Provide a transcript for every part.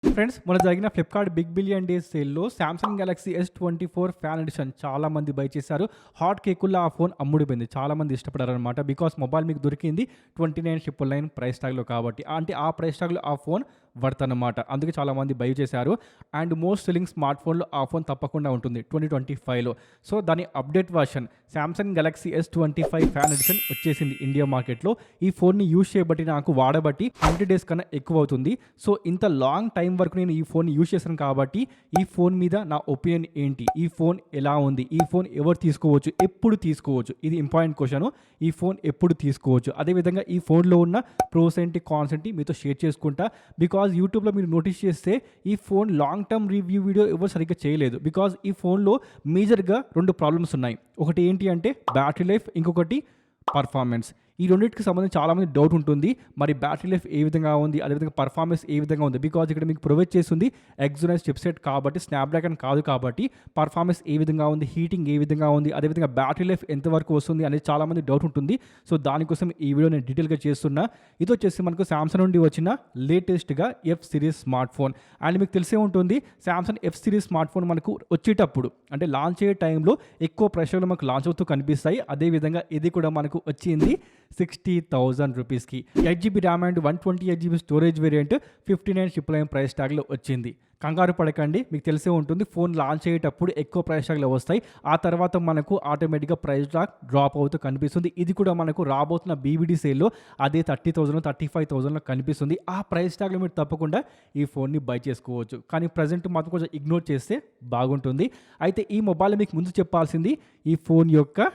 Friends మొన్న జరిగిన Flipkart big billion days సేల్లో Samsung Galaxy S24 fan edition చాలా మంది బై చేశారు. హాట్ కేకుల్లో ఆ ఫోన్ అమ్ముడుపోయింది. చాలా మంది ఇష్టపడారనమాట. బికాస్ మొబైల్ మీకు దొరికింది 29,999 ప్రైస్ ట్యాగ్లో కాబట్టి, అంటే ఆ ప్రైస్ ట్యాగ్లో ఆ ఫోన్ వర్త్ అనమాట. అందుకే చాలా మంది బై చేశారు. అండ్ మోస్ట్ సెల్లింగ్ స్మార్ట్ ఫోన్లో ఆ ఫోన్ తప్పకుండా ఉంటుంది 2025లో. సో దాని update version Samsung Galaxy S25 fan edition వచ్చేసింది ఇండియా మార్కెట్లో. ఈ ఫోన్ని యూజ్ చేయబట్టి నాకు వాడబట్టి 100 డేస్ కన్నా ఎక్కువ అవుతుంది. సో ఇంత లాంగ్ టైం వరకు నేను ఈ ఫోన్ యూజ్ చేశాను కాబట్టి ఈ ఫోన్ మీద నా ఒపీనియన్ ఏంటి, ఈ ఫోన్ ఎలా ఉంది, ఈ ఫోన్ ఎవరు తీసుకోవచ్చు, ఎప్పుడు తీసుకోవచ్చు, ఇది ఇంపార్టెంట్ క్వశ్చన్. ఈ ఫోన్ ఎప్పుడు తీసుకోవచ్చు, అదేవిధంగా ఈ ఫోన్లో ఉన్న ప్రోస్ ఏంటి కాన్స్ ఏంటి మీతో షేర్ చేసుకుంటా. బికాజ్ యూట్యూబ్లో మీరు నోటీస్ చేస్తే ఈ phone long term review video ఎవరు సరిగ్గా చేయలేదు. బికాజ్ ఈ ఫోన్లో మేజర్గా 2 ప్రాబ్లమ్స్ ఉన్నాయి. ఒకటి ఏంటి అంటే బ్యాటరీ లైఫ్, ఇంకొకటి పర్ఫార్మెన్స్. ఈ రెండింటికి సంబంధించి చాలామంది డౌట్ ఉంటుంది. మరి బ్యాటరీ లైఫ్ ఏ విధంగా ఉంది, అదేవిధంగా పర్ఫార్మెన్స్ ఏ విధంగా ఉంది. బికాజ్ ఇక్కడ మీకు ప్రొవైడ్ చేస్తుంది ఎక్సోనస్ చిప్సెట్ కాబట్టి, స్నాప్డ్రాగన్ కాదు కాబట్టి పర్ఫార్మెన్స్ ఏ విధంగా ఉంది, హీటింగ్ ఏ విధంగా ఉంది, అదేవిధంగా బ్యాటరీ లైఫ్ ఎంతవరకు వస్తుంది అనేది చాలామంది డౌట్ ఉంటుంది. సో దానికోసం ఈ వీడియో నేను డీటెయిల్గా చేస్తున్నా. ఇది వచ్చేసి మనకు సామ్సంగ్ నుండి వచ్చిన లేటెస్ట్గా F series smart phone. And మీకు తెలిసే ఉంటుంది Samsung F series smart phone మనకు వచ్చేటప్పుడు అంటే లాంచ్ అయ్యే టైంలో ఎక్కువ ప్రెషర్లో మనకు లాంచ్ అవుతూ కనిపిస్తాయి. అదేవిధంగా ఇది కూడా మనకు వచ్చింది 60,000 రూపీస్కి. 8GB RAM and 128GB storage variant 59,999 price ట్యాగ్లో వచ్చింది. కంగారు పడకండి, మీకు తెలిసే ఉంటుంది ఫోన్ లాంచ్ అయ్యేటప్పుడు ఎక్కువ ప్రైస్ ట్యాగ్లు వస్తాయి. ఆ తర్వాత మనకు ఆటోమేటిక్గా ప్రైస్ ట్యాగ్ డ్రాప్ అవుతూ కనిపిస్తుంది. ఇది కూడా మనకు రాబోతున్న BBD సేల్లో అదే 30,000 35,000లో కనిపిస్తుంది. ఆ ప్రైస్ ట్యాగ్లో మీరు తప్పకుండా ఈ ఫోన్ని బై చేసుకోవచ్చు. కానీ ప్రజెంట్ మాత్రం కొంచెం ఇగ్నోర్ చేస్తే బాగుంటుంది. అయితే ఈ మొబైల్ మీకు ముందు చెప్పాల్సింది ఈ ఫోన్ యొక్క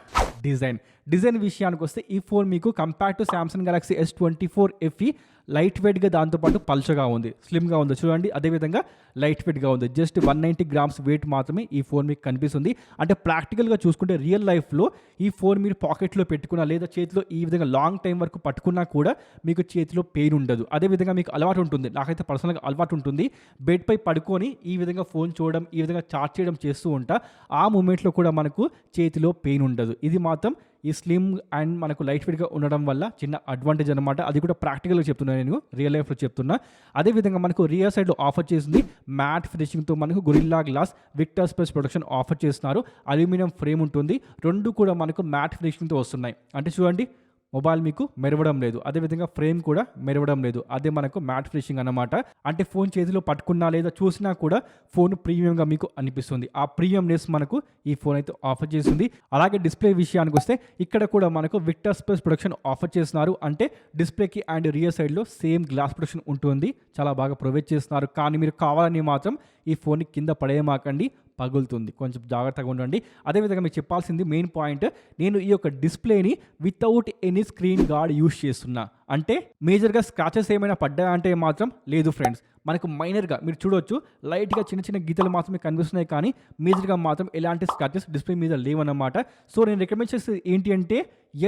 డిజైన్ విషయానికి వస్తే ఈ ఫోన్ మీకు compare to Samsung Galaxy S24 FE light వెయిట్గా, దాంతోపాటు పల్చగా ఉంది, స్లిమ్గా ఉంది చూడండి. అదేవిధంగా లైట్ వెయిట్గా ఉంది. జస్ట్ 190 గ్రామ్స్ వెయిట్ మాత్రమే ఈ ఫోన్ మీకు కనిపిస్తుంది. అంటే ప్రాక్టికల్గా చూసుకుంటే రియల్ లైఫ్లో ఈ ఫోన్ మీరు పాకెట్లో పెట్టుకున్నా లేదా చేతిలో ఈ విధంగా లాంగ్ టైం వరకు పట్టుకున్నా కూడా మీకు చేతిలో పెయిన్ ఉండదు. అదేవిధంగా మీకు అలవాటు ఉంటుంది, నాకైతే పర్సనల్గా అలవాటు ఉంటుంది, బెడ్పై పడుకొని ఈ విధంగా ఫోన్ చూడడం, ఈ విధంగా చార్జ్ చేయడం చేస్తూ ఉంటా. ఆ మూమెంట్లో కూడా మనకు చేతిలో పెయిన్ ఉండదు. ఇది మాత్రం ఈ స్లిమ్ అండ్ మనకు లైట్ వెయిట్గా ఉండడం వల్ల చిన్న అడ్వాంటేజ్ అనమాట. అది కూడా ప్రాక్టికల్గా చెప్తున్నాను, నేను రియల్ లైఫ్లో చెప్తున్నా. అదేవిధంగా మనకు రియర్ సైడ్లో ఆఫర్ చేసింది మ్యాట్ ఫినిషింగ్తో మనకు గొరిల్లా గ్లాస్ విక్టర్ స్పేస్ ప్రొడక్షన్ ఆఫర్ చేస్తున్నారు. అల్యూమినియం ఫ్రేమ్ ఉంటుంది. 2 కూడా మనకు మ్యాట్ ఫినిషింగ్తో వస్తున్నాయి. అంటే చూడండి మొబైల్ మీకు మెరవడం లేదు, అదేవిధంగా ఫ్రేమ్ కూడా మెరవడం లేదు. అదే మనకు మ్యాట్ ఫినిషింగ్ అనమాట. అంటే ఫోన్ చేతిలో పట్టుకున్నా లేదా చూసినా కూడా ఫోన్ ప్రీమియంగా మీకు అనిపిస్తుంది. ఆ ప్రీమియంనెస్ మనకు ఈ ఫోన్ అయితే ఆఫర్ చేస్తుంది. అలాగే డిస్ప్లే విషయానికి వస్తే ఇక్కడ కూడా మనకు విక్టర్ స్పేస్ ప్రొడక్షన్ ఆఫర్ చేస్తున్నారు. అంటే డిస్ప్లేకి అండ్ రియర్ సైడ్లో సేమ్ గ్లాస్ ప్రొడక్షన్ ఉంటుంది. చాలా బాగా ప్రొవైడ్ చేస్తున్నారు. కానీ మీరు కావాలని మాత్రం ఈ ఫోన్ని కింద పడేయమాకండి, పగులుతుంది, కొంచెం జాగ్రత్తగా ఉండండి. అదేవిధంగా మీకు చెప్పాల్సింది మెయిన్ పాయింట్, నేను ఈ యొక్క డిస్ప్లేని without any screen guard use చేస్తున్నా. అంటే మేజర్గా స్క్రాచెస్ ఏమైనా పడ్డా అంటే మాత్రం లేదు ఫ్రెండ్స్. మనకు మైనర్గా మీరు చూడొచ్చు, లైట్గా చిన్న చిన్న గీతలు మాత్రమే కనిపిస్తున్నాయి, కానీ మేజర్గా మాత్రం ఎలాంటి స్క్రాచెస్ డిస్ప్లే మీద లేవన్నమాట. సో నేను రికమెండ్ చేసేది ఏంటి అంటే,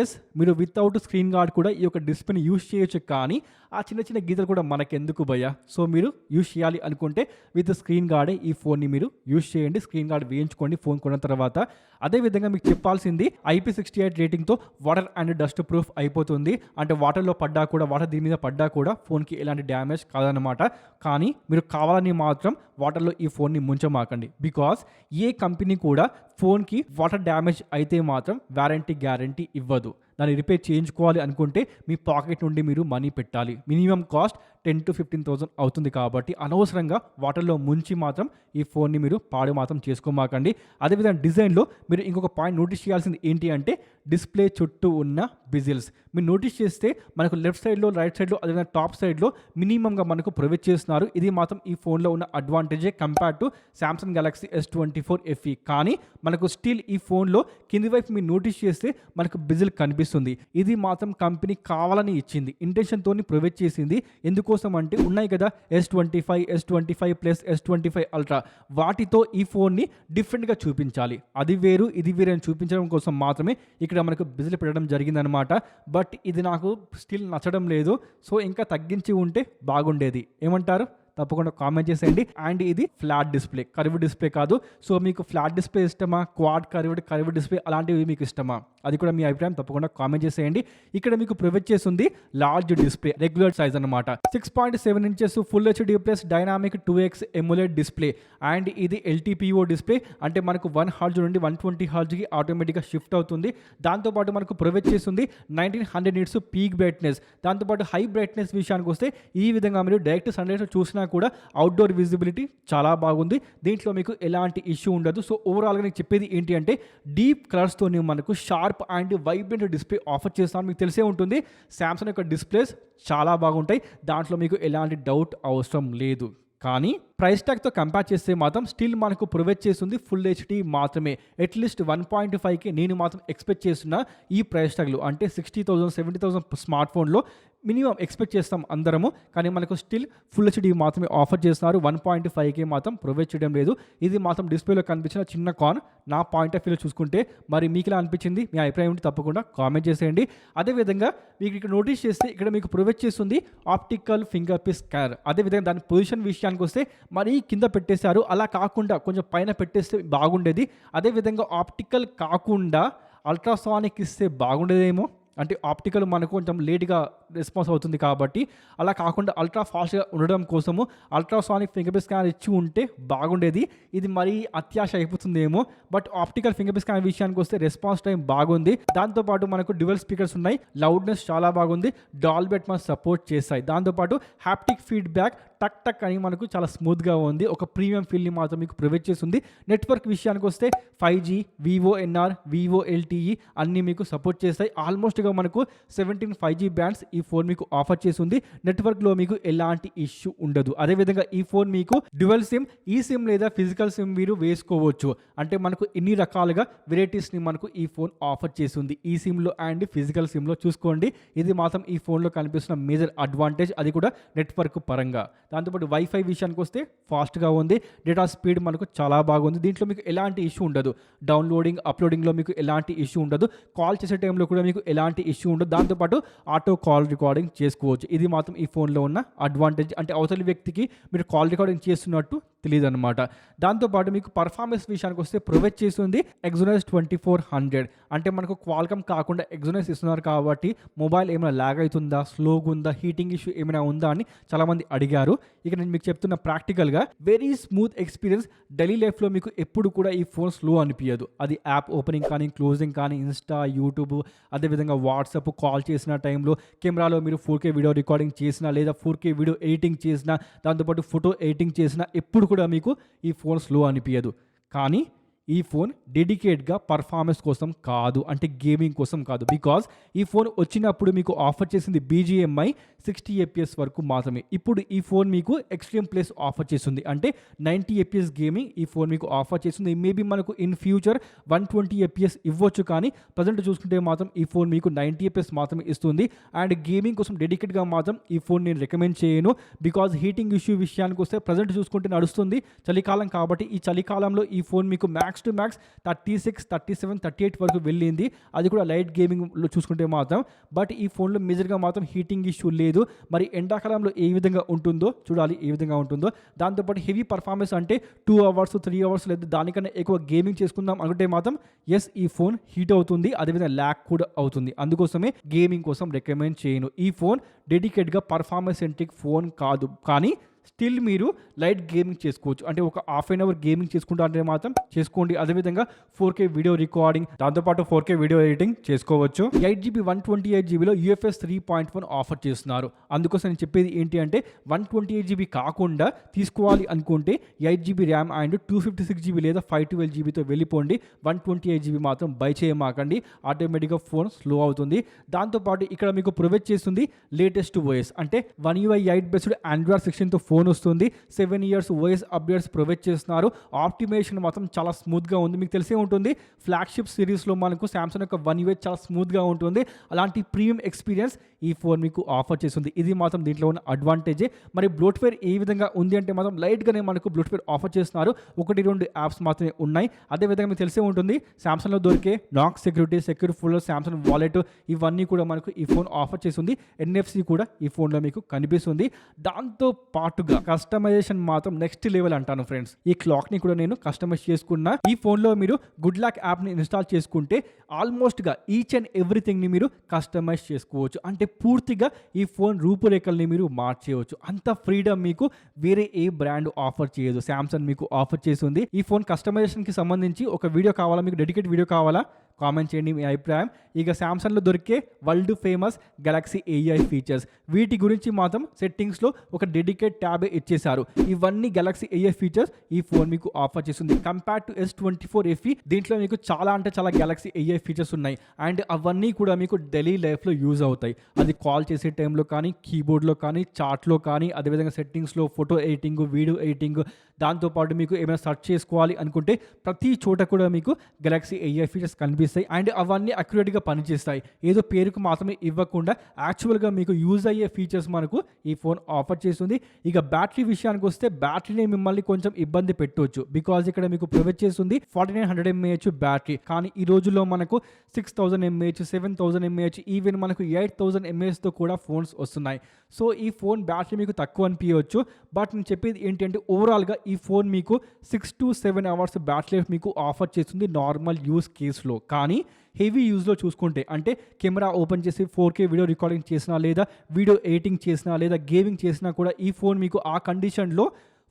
ఎస్ మీరు వితౌట్ స్క్రీన్ గార్డ్ కూడా ఈ యొక్క డిస్ప్లేని యూస్ చేయొచ్చు, కానీ ఆ చిన్న చిన్న గీతలు కూడా మనకెందుకు భయ్యా. సో మీరు యూస్ చేయాలి అనుకుంటే విత్ స్క్రీన్ గార్డే ఈ ఫోన్ని మీరు యూస్ చేయండి. స్క్రీన్ గార్డ్ వేయించుకోండి ఫోన్ కొన్న తర్వాత. అదేవిధంగా మీకు చెప్పాల్సింది IP68 రేటింగ్తో వాటర్ అండ్ డస్ట్ ప్రూఫ్ అయిపోతుంది. అంటే వాటర్లో పడ్డా కూడా, వాటర్ దీని మీద పడ్డా కూడా ఫోన్కి ఎలాంటి డ్యామేజ్ కాదనమాట. కానీ మీరు కావాలని మాత్రం వాటర్లో ఈ ఫోన్ని ముంచమాకండి. బికాస్ ఏ కంపెనీ కూడా ఫోన్కి వాటర్ డ్యామేజ్ అయితే మాత్రం వారంటీ గ్యారంటీ ఇవ్వదు. దాన్ని రిపేర్ చేయించుకోవాలి అనుకుంటే మీ పాకెట్ నుండి మీరు మనీ పెట్టాలి. మినిమం కాస్ట్ 10,000 to 15,000 అవుతుంది. కాబట్టి అనవసరంగా వాటర్లో ముంచి మాత్రం ఈ ఫోన్ని మీరు పాడు మాత్రం చేసుకోమాకండి. అదేవిధంగా డిజైన్లో మీరు ఇంకొక పాయింట్ నోటీస్ చేయాల్సింది ఏంటి అంటే, డిస్ప్లే చుట్టూ ఉన్న బిజిల్స్ మీరు నోటీస్ చేస్తే మనకు లెఫ్ట్ సైడ్లో, రైట్ సైడ్లో, అదేవిధంగా టాప్ సైడ్లో మినిమంగా మనకు ప్రొవైడ్ చేస్తున్నారు. ఇది మాత్రం ఈ ఫోన్లో ఉన్న అడ్వాంటేజే compare to Samsung Galaxy S24 FE. కానీ మనకు స్టిల్ ఈ ఫోన్లో కింది వైపు మీరు నోటీస్ చేస్తే మనకు బిజిల్ కనిపిస్తుంది. ఇది మాత్రం కంపెనీ కావాలని ఇచ్చింది, ఇంటెన్షన్తో ప్రొవైడ్ చేసింది. ఎందుకోసం అంటే ఉన్నాయి కదా S25, S25 plus, S25 ultra, వాటితో ఈ ఫోన్ని డిఫరెంట్గా చూపించాలి. అది వేరు ఇది వేరు అని చూపించడం కోసం మాత్రమే ఇక్కడ మనకు బిజిల్ పెట్టడం జరిగిందనమాట. బట్ ఇది నాకు స్టిల్ నచ్చడం లేదు. సో ఇంకా తగ్గించి ఉంటే బాగుండేది. ఏమంటారు? తప్పకుండా కామెంట్ చేసేయండి. అండ్ ఇది ఫ్లాట్ డిస్ప్లే, కర్వ్ డిస్ప్లే కాదు. సో మీకు ఫ్లాట్ డిస్ప్లే ఇష్టమా, క్వాడ్ కర్వ్ డిస్ప్లే అలాంటివి మీకు ఇష్టమా, అది కూడా మీ అభిప్రాయం తప్పకుండా కామెంట్ చేసేయండి. ఇక్కడ మీకు ప్రొవైడ్ చేస్తుంది లార్జ్ డిస్ప్లే, రెగ్యులర్ సైజ్ అనమాట. 6.7 inches full HD plus dynamic 2x emulate display. And ఇది ఎల్టీపీఓ డిస్ప్లే, అంటే మనకు 1 హర్ట్జ్ నుండి 120 హర్ట్జ్కి ఆటోమేటిక్గా షిఫ్ట్ అవుతుంది. దాంతోపాటు మనకు ప్రొవైడ్ చేస్తుంది 1900 నిట్స్ పీక్ బ్రైట్నెస్. దాంతోపాటు హై బ్రైట్నెస్ విషయానికి వస్తే ఈ విధంగా మీరు డైరెక్ట్ సన్లైట్ చూసినా కూడా అవుట్డోర్ విజిబిలిటీ చాలా బాగుంది. దీంట్లో మీకు ఎలాంటి ఇష్యూ ఉండదు. సో ఓవరాల్గా నేను చెప్పేది ఏంటి అంటే డీప్ కలర్స్తో మనకు sharp and vibrant display offer చేస్తాను. మీకు తెలిసే ఉంటుంది శాంసంగ్ యొక్క డిస్ప్లేస్ చాలా బాగుంటాయి, దాంట్లో మీకు ఎలాంటి డౌట్ అవసరం లేదు. కానీ ప్రైస్ ట్యాగ్తో కంపేర్ చేస్తే మాత్రం స్టిల్ మనకు ప్రొవైడ్ చేస్తుంది ఫుల్ హెచ్డి మాత్రమే. అట్లీస్ట్ 1.5కి నేను మాత్రం ఎక్స్పెక్ట్ చేస్తున్న ఈ ప్రైస్ ట్యాగ్లు, అంటే 60,000 70,000 స్మార్ట్ ఫోన్లో మినిమం ఎక్స్పెక్ట్ చేస్తాం అందరము. కానీ మనకు స్టిల్ ఫుల్ హెచ్డి మాత్రమే ఆఫర్ చేస్తున్నారు, 1.5కి మాత్రం ప్రొవైడ్ చేయడం లేదు. ఇది మాత్రం డిస్ప్లేలో కనిపించిన చిన్న కాన్. నా పాయింట్ ఆఫ్ వ్యూలో చూసుకుంటే మరి మీకు ఇలా అనిపించింది, మీ అభిప్రాయం ఉంటే తప్పకుండా కామెంట్ చేసేయండి. అదేవిధంగా మీకు ఇక్కడ నోటీస్ చేస్తే ఇక్కడ మీకు ప్రొవైడ్ చేస్తుంది ఆప్టికల్ ఫింగర్ ప్రింట్ స్కానర్. అదేవిధంగా దాని పొజిషన్ విషయానికి వస్తే మరీ కింద పెట్టేశారు, అలా కాకుండా కొంచెం పైన పెట్టేస్తే బాగుండేది. అదేవిధంగా ఆప్టికల్ కాకుండా అల్ట్రాసానిక్ ఇస్తే బాగుండేదేమో, అంటే ఆప్టికల్ మనకు కొంచెం లేట్గా రెస్పాన్స్ అవుతుంది కాబట్టి, అలా కాకుండా అల్ట్రా ఫాస్ట్గా ఉండడం కోసము అల్ట్రాసానిక్ ఫింగర్ ప్రింట్ స్కానర్ ఇచ్చి ఉంటే బాగుండేది. ఇది మరీ అత్యాశ అయిపోతుందేమో. But optical fingerprint scanner విషయానికి వస్తే రెస్పాన్స్ టైం బాగుంది. దాంతోపాటు మనకు డ్యువల్ స్పీకర్స్ ఉన్నాయి, లౌడ్నెస్ చాలా బాగుంది, డాల్బీ అట్మాస్ సపోర్ట్ చేస్తాయి. దాంతోపాటు హ్యాప్టిక్ ఫీడ్బ్యాక్ టక్ టక్ అని మనకు చాలా స్మూత్గా ఉంది, ఒక ప్రీమియం ఫీల్ని మాత్రం మీకు ప్రొవైడ్ చేస్తుంది. నెట్వర్క్ విషయానికి వస్తే 5G, VoNR, VoLTE అన్నీ మీకు సపోర్ట్ చేస్తాయి. ఆల్మోస్ట్గా మనకు 17 5G బ్యాండ్స్ ఈ ఫోన్ మీకు ఆఫర్ చేస్తుంది. నెట్వర్క్లో మీకు ఎలాంటి ఇష్యూ ఉండదు. అదేవిధంగా ఈ ఫోన్ మీకు డ్యువల్ సిమ్, ఈ సిమ్ లేదా ఫిజికల్ సిమ్ మీరు వేసుకోవచ్చు. అంటే మనకు ఇన్ని రకాలుగా వెరైటీస్ని మనకు ఈ ఫోన్ ఆఫర్ చేస్తుంది, ఈ సిమ్లో అండ్ ఫిజికల్ సిమ్లో. చూసుకోండి, ఇది మాత్రం ఈ ఫోన్లో కనిపిస్తున్న మేజర్ అడ్వాంటేజ్, అది కూడా నెట్వర్క్ పరంగా. దాంతోపాటు వైఫై విషయానికి వస్తే ఫాస్ట్గా ఉంది, డేటా స్పీడ్ మనకు చాలా బాగుంది. దీంట్లో మీకు ఎలాంటి ఇష్యూ ఉండదు, డౌన్లోడింగ్ అప్లోడింగ్లో మీకు ఎలాంటి ఇష్యూ ఉండదు, కాల్ చేసే టైంలో కూడా మీకు ఎలాంటి ఇష్యూ ఉండదు. దాంతోపాటు ఆటో కాల్ రికార్డింగ్ చేసుకోవచ్చు. ఇది మాత్రం ఈ ఫోన్లో ఉన్న అడ్వాంటేజ్, అంటే అవతలి వ్యక్తికి మీరు కాల్ రికార్డింగ్ చేస్తున్నట్టు తెలియదు అనమాట. దాంతోపాటు మీకు పర్ఫార్మెన్స్ విషయానికి వస్తే ప్రొవైడ్ చేస్తుంది Exynos 2400, అంటే మనకు క్వాల్కమ్ కాకుండా Exynos ఇస్తున్నారు కాబట్టి మొబైల్ ఏమైనా ల్యాగ్ అవుతుందా, స్లోగా ఉందా, హీటింగ్ ఇష్యూ ఏమైనా ఉందా అని చాలామంది అడిగారు. ఇక నేను మీకు చెప్తున్న ప్రాక్టికల్గా వెరీ స్మూత్ ఎక్స్పీరియన్స్. డైలీ లైఫ్లో మీకు ఎప్పుడు కూడా ఈ ఫోన్ స్లో అనిపించదు. అది యాప్ ఓపెనింగ్ కానీ క్లోజింగ్ కానీ, ఇన్స్టా, యూట్యూబ్, అదేవిధంగా వాట్సాప్, కాల్ చేసిన టైంలో, కెమెరాలో మీరు 4K వీడియో రికార్డింగ్ చేసినా లేదా 4K వీడియో ఎడిటింగ్ చేసినా, దాంతోపాటు ఫోటో ఎడిటింగ్ చేసినా ఎప్పుడు కూడా మీకు ఈ ఫోన్ స్లో అనిపించదు. కానీ ఈ ఫోన్ డెడికేట్గా పర్ఫార్మెన్స్ కోసం కాదు, అంటే గేమింగ్ కోసం కాదు. బికాజ్ ఈ ఫోన్ వచ్చినప్పుడు మీకు ఆఫర్ చేసింది BGMI 60 FPS వరకు మాత్రమే. ఇప్పుడు ఈ ఫోన్ మీకు ఎక్స్ట్రీమ్ ప్లస్ ఆఫర్ చేస్తుంది, అంటే 90 FPS గేమింగ్ ఈ ఫోన్ మీకు ఆఫర్ చేస్తుంది. మేబీ మనకు ఇన్ ఫ్యూచర్ 120 FPS ఇవ్వచ్చు, కానీ ప్రజెంట్ చూసుకుంటే మాత్రం ఈ ఫోన్ మీకు 90 FPS మాత్రమే ఇస్తుంది. అండ్ గేమింగ్ కోసం డెడికేట్గా మాత్రం ఈ ఫోన్ నేను రికమెండ్ చేయను. బికాజ్ హీటింగ్ ఇష్యూ విషయానికి వస్తే ప్రజెంట్ చూసుకుంటే నడుస్తుంది చలికాలం కాబట్టి, ఈ చలికాలంలో ఈ ఫోన్ మీకు మ్యాక్స్ టు మ్యాక్స్ 36, 37, 38 వరకు వెళ్ళింది, అది కూడా లైట్ గేమింగ్లో చూసుకుంటే మాత్రం. బట్ ఈ ఫోన్లో మేజర్గా మాత్రం హీటింగ్ ఇష్యూ లేదు. మరి ఎండాకాలంలో ఏ విధంగా ఉంటుందో చూడాలి, ఏ విధంగా ఉంటుందో. దాంతోపాటు హెవీ పర్ఫార్మెన్స్ అంటే 2 hours 3 hours లేదా దానికన్నా ఎక్కువ గేమింగ్ చేసుకుందాం అనుకుంటే మాత్రం ఎస్, ఈ ఫోన్ హీట్ అవుతుంది, అదేవిధంగా ల్యాగ్ కూడా అవుతుంది. అందుకోసమే గేమింగ్ కోసం రికమెండ్ చేయను. ఈ ఫోన్ డెడికేట్గా పర్ఫార్మెన్స్ సెంట్రిక్ ఫోన్ కాదు, కానీ స్టిల్ మీరు లైట్ గేమింగ్ చేసుకోవచ్చు. అంటే ఒక హాఫ్ అన్ అవర్ గేమింగ్ చేసుకుంటే మాత్రం చేసుకోండి. అదేవిధంగా 4K వీడియో రికార్డింగ్, దాంతోపాటు 4K వీడియో ఎడిటింగ్ చేసుకోవచ్చు. 8GB 128GBలో UFS 3.1 ఆఫర్ చేస్తున్నారు. అందుకోసం నేను చెప్పేది ఏంటి అంటే 128GB కాకుండా తీసుకోవాలి అనుకుంటే 8GB ర్యామ్ అండ్ 256GB లేదా 512GBతో వెళ్ళిపోండి. 128GB మాత్రం బై చేయమాకండి, ఆటోమేటిక్గా ఫోన్ స్లో అవుతుంది. దాంతోపాటు ఇక్కడ మీకు ప్రొవైడ్ చేస్తుంది లేటెస్ట్ OS, అంటే One UI 8 బేస్డ్ Android 16తో ఫోన్ వస్తుంది. 7 years OS అప్డేట్స్ ప్రొవైడ్ చేస్తున్నారు. ఆప్టిమైజేషన్ మాత్రం చాలా స్మూత్గా ఉంది. మీకు తెలిసే ఉంటుంది ఫ్లాగ్షిప్ సిరీస్లో మనకు సామ్సంగ్ యొక్క One UI చాలా స్మూత్గా ఉంటుంది. అలాంటి ప్రీమియం ఎక్స్పీరియన్స్ ఈ ఫోన్ మీకు ఆఫర్ చేస్తుంది. ఇది మాత్రం దీంట్లో ఉన్న అడ్వాంటేజే. మరి బ్లోట్వేర్ ఏ విధంగా ఉంది అంటే మాత్రం లైట్గానే మనకు బ్లోట్వేర్ ఆఫర్ చేస్తున్నారు. 1-2 యాప్స్ మాత్రమే ఉన్నాయి. అదేవిధంగా మీకు తెలిసే ఉంటుంది సామ్సంగ్లో దొరికే నాక్ security, secure folder, Samsung wallet ఇవన్నీ కూడా మనకు ఈ ఫోన్ ఆఫర్ చేస్తుంది. NFC కూడా ఈ ఫోన్లో మీకు కనిపిస్తుంది. దాంతో పాటు స్మార్ట్గా కస్టమైజేషన్ మాత్రం నెక్స్ట్ లెవెల్ అంటాను ఫ్రెండ్స్. ఈ క్లాక్ని కూడా నేను కస్టమైజ్ చేసుకున్నా. ఈ ఫోన్లో మీరు గుడ్ లక్ యాప్ని ఇన్స్టాల్ చేసుకుంటే ఆల్మోస్ట్గా ఈచ్ అండ్ ఎవ్రీథింగ్ని మీరు కస్టమైజ్ చేసుకోవచ్చు. అంటే పూర్తిగా ఈ ఫోన్ రూపురేఖల్ని మీరు మార్చేయవచ్చు. అంత ఫ్రీడమ్ మీకు వేరే ఏ బ్రాండ్ ఆఫర్ చేయదు. శాంసంగ్ మీకు ఆఫర్ చేస్తుంది. ఈ ఫోన్ కస్టమైజేషన్కి సంబంధించి ఒక వీడియో కావాలా, మీకు డెడికేట్ వీడియో కావాలా, కామెంట్ చేయండి మీ అభిప్రాయం. ఇక శాంసంగ్లో దొరికే world famous Galaxy AI features, వీటి గురించి మాత్రం సెట్టింగ్స్లో ఒక డెడికేట్ ట్యాబ్ ఇచ్చేశారు. ఇవన్నీ గెలాక్సీ AI ఫీచర్స్ ఈ ఫోన్ మీకు ఆఫర్ చేస్తుంది. కంపేర్ టు S24 FE దీంట్లో మీకు చాలా అంటే చాలా గెలాక్సీ AI ఫీచర్స్ ఉన్నాయి. అండ్ అవన్నీ కూడా మీకు డైలీ లైఫ్లో యూజ్ అవుతాయి. అది కాల్ చేసే టైంలో కానీ, కీబోర్డ్లో కానీ, చార్ట్లో కానీ, అదేవిధంగా సెట్టింగ్స్లో ఫోటో ఎడిటింగ్, వీడియో ఎడిటింగ్, దాంతోపాటు మీకు ఏమైనా సెర్చ్ చేసుకోవాలి అనుకుంటే ప్రతి చోట కూడా మీకు గెలాక్సీ AI ఫీచర్స్ కనిపిస్తాయి. అండ్ అవన్నీ అక్యురేట్గా పనిచేస్తాయి. ఏదో పేరుకు మాత్రమే ఇవ్వకుండా యాక్చువల్గా మీకు యూజ్ అయ్యే ఫీచర్స్ మనకు ఈ ఫోన్ ఆఫర్ చేస్తుంది. ఇక బ్యాటరీ విషయానికి వస్తే బ్యాటరీని మిమ్మల్ని కొంచెం ఇబ్బంది పెట్టవచ్చు. బికాజ్ ఇక్కడ మీకు ప్రొవైడ్ చేస్తుంది 4900 mAh బ్యాటరీ. కానీ ఈ రోజుల్లో మనకు 6000 mAh, 7000 mAh, ఈవెన్ మనకు 8000 mAhతో కూడా ఫోన్స్ వస్తున్నాయి. సో ఈ ఫోన్ బ్యాటరీ మీకు తక్కువ అనిపించవచ్చు. బట్ నేను చెప్పేది ఏంటంటే ఓవరాల్గా ఈ ఫోన్ మీకు 6 to 7 hours బ్యాటరీ లైఫ్ మీకు ఆఫర్ చేస్తుంది నార్మల్ యూస్ కేసులో. కానీ హెవీ యూజ్లో చూసుకుంటే, అంటే కెమెరా ఓపెన్ చేసి 4K వీడియో రికార్డింగ్ చేసినా, లేదా వీడియో ఎడిటింగ్ చేసినా, లేదా గేమింగ్ చేసినా కూడా ఈ ఫోన్ మీకు ఆ కండిషన్లో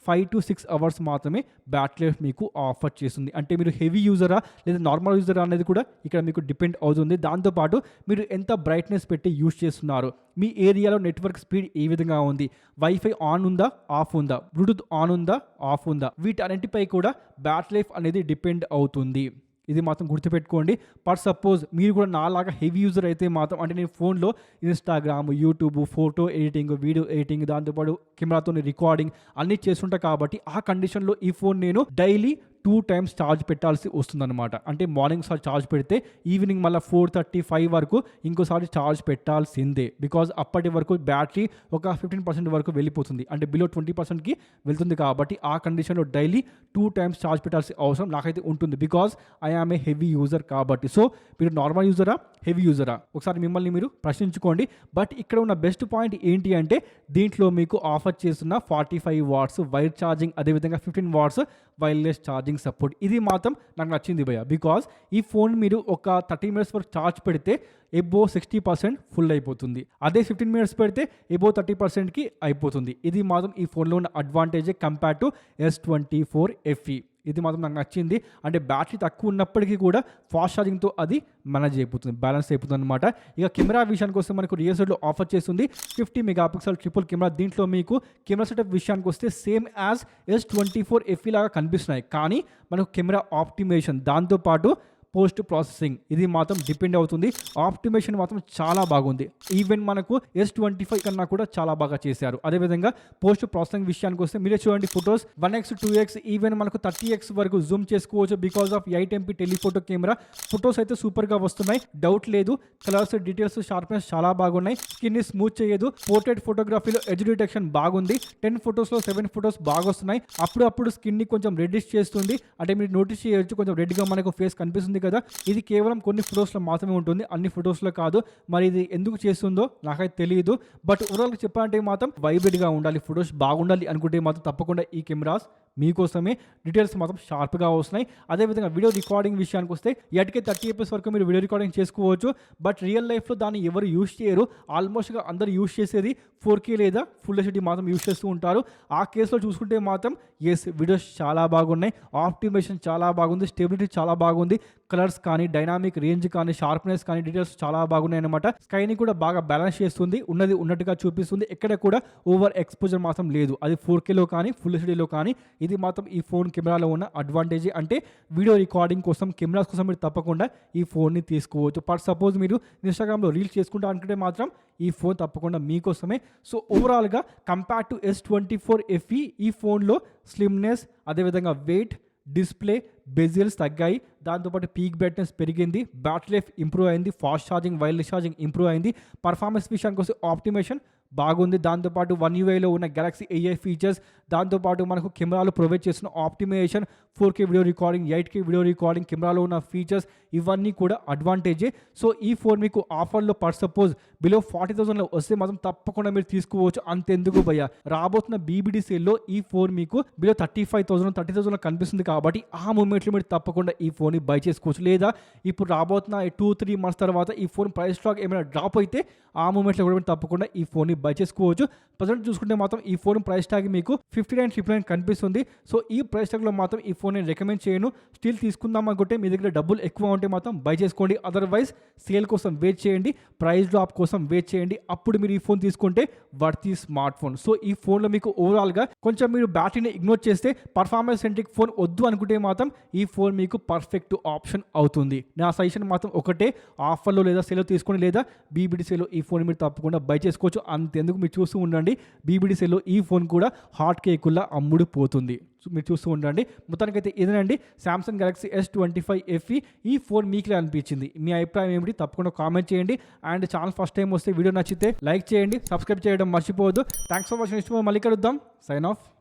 5 to 6 hours మాత్రమే బ్యాటరీ లైఫ్ మీకు ఆఫర్ చేస్తుంది. అంటే మీరు హెవీ యూజరా లేదా నార్మల్ యూజరా అనేది కూడా ఇక్కడ మీకు డిపెండ్ అవుతుంది. దాంతోపాటు మీరు ఎంత బ్రైట్నెస్ పెట్టి యూజ్ చేస్తున్నారు, మీ ఏరియాలో నెట్వర్క్ స్పీడ్ ఏ విధంగా ఉంది, వైఫై ఆన్ ఉందా, ఆఫ్ ఉందా, బ్లూటూత్ ఆన్ ఉందా, ఆఫ్ ఉందా, వీటన్నిటిపై కూడా బ్యాటరీ లైఫ్ అనేది డిపెండ్ అవుతుంది. ఇది మాత్రం గుర్తుపెట్టుకోండి. పర్ సపోజ్ మీరు కూడా నాలాగా హెవీ యూజర్ అయితే మాత్రం, అంటే నేను ఫోన్లో Instagram, YouTube, photo editing, video editing, దాంతోపాటు కెమెరాతో రికార్డింగ్ అన్నీ చేస్తుంటా కాబట్టి ఆ కండిషన్లో ఈ ఫోన్ నేను డైలీ 2 times ఛార్జ్ పెట్టాల్సి వస్తుందన్నమాట. అంటే మార్నింగ్ సారి ఛార్జ్ పెడితే ఈవినింగ్ మళ్ళీ 4:35 వరకు ఇంకోసారి ఛార్జ్ పెట్టాల్సిందే. బికాజ్ అప్పటి వరకు బ్యాటరీ ఒక 15% వరకు వెళ్ళిపోతుంది. అంటే బిలో 20%కి వెళ్తుంది. కాబట్టి ఆ కండిషన్లో డైలీ 2 times ఛార్జ్ పెట్టాల్సిన అవసరం నాకైతే ఉంటుంది. Because I am a heavy user కాబట్టి. సో మీరు నార్మల్ యూజరా, హెవీ యూజరా, ఒకసారి మిమ్మల్ని మీరు ప్రశ్నించుకోండి. బట్ ఇక్కడ ఉన్న బెస్ట్ పాయింట్ ఏంటి అంటే దీంట్లో మీకు ఆఫర్ చేస్తున్న 45 watts వైర్ ఛార్జింగ్, అదేవిధంగా 15 watts వైర్లెస్ ఛార్జింగ్ సపోర్ట్. ఇది మాత్రం నాకు నచ్చింది భయ్య. బికాజ్ ఈ ఫోన్ మీరు ఒక 30 minutes వరకు ఛార్జ్ పెడితే ఎబో 60% ఫుల్ అయిపోతుంది. అదే 15 minutes పెడితే ఎబో 30%కి అయిపోతుంది. ఇది మాత్రం ఈ ఫోన్లో ఉన్న అడ్వాంటేజే కంపేర్ టు S24 FE. ఇది మాత్రం నాకు నచ్చింది. అంటే బ్యాటరీ తక్కువ ఉన్నప్పటికీ కూడా ఫాస్ట్ ఛార్జింగ్తో అది మేనేజ్ అయిపోతుంది, బ్యాలెన్స్ అయిపోతుంది అనమాట. ఇక కెమెరా విషయానికి వస్తే మనకు రియల్ సైడ్లో ఆఫర్ చేస్తుంది 50 MP ట్రిపుల్ కెమెరా. దీంట్లో మీకు కెమెరా సెటప్ విషయానికి వస్తే సేమ్ యాజ్ S24 FE లాగా కనిపిస్తున్నాయి. కానీ మనకు కెమెరా ఆప్టిమైజేషన్, దాంతోపాటు పోస్ట్ ప్రాసెసింగ్ ఇది మాత్రం డిపెండ్ అవుతుంది. ఆప్టిమేషన్ మాత్రం చాలా బాగుంది. ఈవెన్ మనకు S25 కన్నా కూడా చాలా బాగా చేశారు. అదేవిధంగా పోస్ట్ ప్రాసెసింగ్ విషయానికి వస్తే మీరే చూడండి, ఫొటోస్ 1x 2x ఈవెన్ మనకు 30x వరకు జూమ్ చేసుకోవచ్చు. Because of 8MP telephoto camera. Photos అయితే సూపర్గా వస్తున్నాయి, డౌట్ లేదు. కలర్స్, డీటెయిల్స్, షార్ప్నెస్ చాలా బాగున్నాయి. స్కిన్ని స్మూత్ చేయదు. పోర్ట్రేట్ ఫోటోగ్రఫీలో ఎడ్జ్ డిటెక్షన్ బాగుంది. 10 ఫొటోస్లో 7 ఫొటోస్ బాగా వస్తున్నాయి. అప్పుడప్పుడు స్కిన్ని కొంచెం రెడ్డిష్ చేస్తుంది. అంటే మీరు నోటీస్ చేయొచ్చు, కొంచెం రెడ్గా మనకు ఫేస్ కనిపిస్తుంది కదా. ఇది కేవలం కొన్ని ఫొటోస్లో మాత్రమే ఉంటుంది, అన్ని ఫొటోస్లో కాదు. మరి ఇది ఎందుకు చేస్తుందో నాకైతే తెలియదు. బట్ ఓవరాల్గా చెప్పాలంటే మాత్రం వైబ్రెడ్గా ఉండాలి, ఫొటోస్ బాగుండాలి అనుకుంటే మాత్రం తప్పకుండా ఈ కెమెరాస్ మీకోసమే. డీటెయిల్స్ మాత్రం షార్ప్గా వస్తున్నాయి. అదేవిధంగా వీడియో రికార్డింగ్ విషయానికి వస్తే 30 FPS వరకు మీరు వీడియో రికార్డింగ్ చేసుకోవచ్చు. బట్ రియల్ లైఫ్లో దాన్ని ఎవరు యూజ్ చేయరు. ఆల్మోస్ట్గా అందరూ యూజ్ చేసేది 4K లేదా ఫుల్ HD మాత్రం యూజ్ చేస్తూ ఉంటారు. ఆ కేసులో చూసుకుంటే మాత్రం ఎస్, వీడియోస్ చాలా బాగున్నాయి, ఆప్టిమైజేషన్ చాలా బాగుంది, స్టెబిలిటీ చాలా బాగుంది, కలర్స్ కానీ, డైనామిక్ రేంజ్ కానీ, షార్ప్నెస్ కానీ, డీటెయిల్స్ చాలా బాగున్నాయి అనమాట. స్కైని కూడా బాగా బ్యాలెన్స్ చేస్తుంది, ఉన్నది ఉన్నట్టుగా చూపిస్తుంది. ఎక్కడ కూడా ఓవర్ ఎక్స్పోజర్ మాత్రం లేదు. అది 4Kలో కానీ ఫుల్ HDలో కానీ. ఇది మాత్రం ఈ ఫోన్ కెమెరాలో ఉన్న అడ్వాంటేజ్. అంటే వీడియో రికార్డింగ్ కోసం, కెమెరాస్ కోసం మీరు తప్పకుండా ఈ ఫోన్ని తీసుకోవచ్చు. ఫర్ సపోజ్ మీరు ఇన్స్టాగ్రామ్లో రీల్స్ చేసుకుంటా అనుకుంటే మాత్రం ఈ ఫోన్ తప్పకుండా మీకోసమే. సో ఓవరాల్గా కంపేర్ టు S24 FE ఈ ఫోన్లో స్లిమ్నెస్, అదేవిధంగా వెయిట్, డిస్ప్లే, బెజిల్స్ తగ్గాయి. దాంతోపాటు పీక్ బ్రైట్నెస్ పెరిగింది, బ్యాటరీ లైఫ్ ఇంప్రూవ్ అయింది, fast charging, wireless charging improve అయింది. పర్ఫార్మెన్స్ విషయానికి వస్తే ఆప్టిమేషన్ బాగుంది. దాంతోపాటు One UIలో ఉన్న గెలాక్సీ AI ఫీచర్స్, దాంతోపాటు మనకు కెమెరాలు ప్రొవైడ్ చేసిన optimisation, 4K video recording, 8K video recording, కెమెరాలో ఉన్న ఫీచర్స్ ఇవన్నీ కూడా అడ్వాంటేజే. సో ఈ ఫోన్ మీకు ఆఫర్లో పర్ సపోజ్ బిలో 40,000లో వస్తే మాత్రం తప్పకుండా మీరు తీసుకోవచ్చు. అంతెందుకు భయ్య, రాబోతున్న బీబీడీ సేల్లో ఈ ఫోన్ మీకు బిలో 35,000 30,000లో కనిపిస్తుంది కాబట్టి ఆ మూమెంట్లో మీరు తప్పకుండా ఈ ఫోన్ని బై చేసుకోవచ్చు. లేదా ఇప్పుడు రాబోతున్న 2-3 మంత్స్ తర్వాత ఈ ఫోన్ ప్రైస్ స్టాక్ ఏమైనా డ్రాప్ అయితే ఆ మూమెంట్లో కూడా మీరు తప్పకుండా ఈ ఫోన్ని బై చేసుకోవచ్చు. ప్రజెంట్ చూసుకుంటే మాత్రం ఈ ఫోన్ ప్రైస్ ట్యాగ్ మీకు 59,999 కనిపిస్తుంది. సో ఈ ప్రైస్ ట్యాగ్లో మాత్రం ఈ ఫోన్ నేను రికమెండ్ చేయను. స్టిల్ తీసుకుందాం అనుకుంటే మీ దగ్గర డబ్బులు ఎక్కువ ఉంటే మాత్రం బై చేసుకోండి. అదర్వైజ్ సేల్ కోసం వెయిట్ చేయండి, ప్రైస్ డ్రాప్ కోసం వెయిట్ చేయండి. అప్పుడు మీరు ఈ ఫోన్ తీసుకుంటే వర్త్ ఈ స్మార్ట్ ఫోన్. సో ఈ ఫోన్లో మీకు ఓవరాల్గా కొంచెం మీరు బ్యాటరీని ఇగ్నోర్ చేస్తే పర్ఫార్మెన్స్ సెంట్రిక్ ఫోన్ వద్దు అనుకుంటే మాత్రం ఈ ఫోన్ మీకు పర్ఫెక్ట్ ఆప్షన్ అవుతుంది. నా సజెషన్ మాత్రం ఒకటే, ఆఫర్లో లేదా సేల్లో తీసుకోండి, లేదా బీబీడీ సేల్లో ఈ ఫోన్ మీరు తప్పకుండా బై చేసుకోవచ్చు. అంతెందుకు మీరు చూస్తూ ఉండండి, బీబీడీ సేల్లో ఈ ఫోన్ కూడా హాట్ కేకుల్లా అమ్ముడుపోతుంది. మీరు చూస్తూ ఉండండి. మొత్తానికైతే ఇదేనండి సామ్సంగ్ గెలాక్సీ S25 FE. ఈ ఫోన్ మీకు అనిపించింది, మీ అభిప్రాయం ఏమిటి తప్పకుండా కామెంట్ చేయండి. అండ్ ఛానల్ ఫస్ట్ టైం వస్తే వీడియో నచ్చితే లైక్ చేయండి, సబ్స్క్రైబ్ చేయడం మర్చిపోవద్దు. Thanks for watching. మళ్ళీ కలుద్దాం. Sign of.